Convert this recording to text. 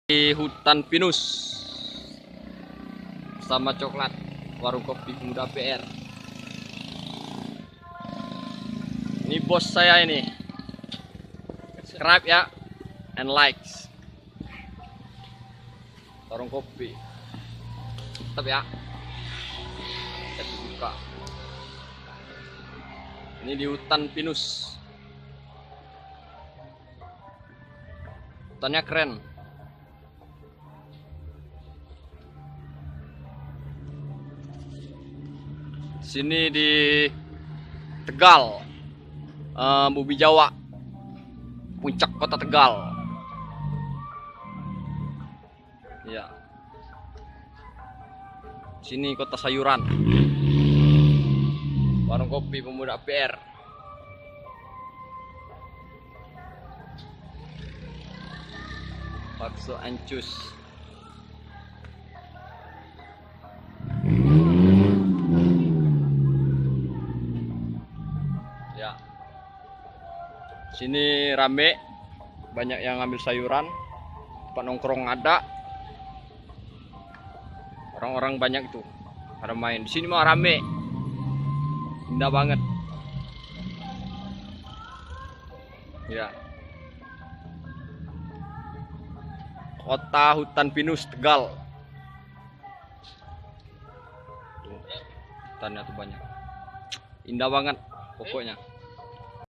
Di hutan pinus sama coklat, warung kopi pemuda PR. Ini bos saya ini. Subscribe ya and likes. Warung kopi. Tetap ya. Kita buka. Ini di hutan pinus. Hutannya keren. Sini di Tegal, Bubi Jawa, puncak kota Tegal. Ya, sini kota sayuran, warung kopi pemuda PR. Bakso ancus. Ya, sini rame, banyak yang ngambil sayuran, tempat nongkrong ada, orang-orang banyak tuh pada main. Di sini mah rame, indah banget. Ya, kota hutan pinus Tegal. Tuh, hutannya tuh banyak, indah banget pokoknya.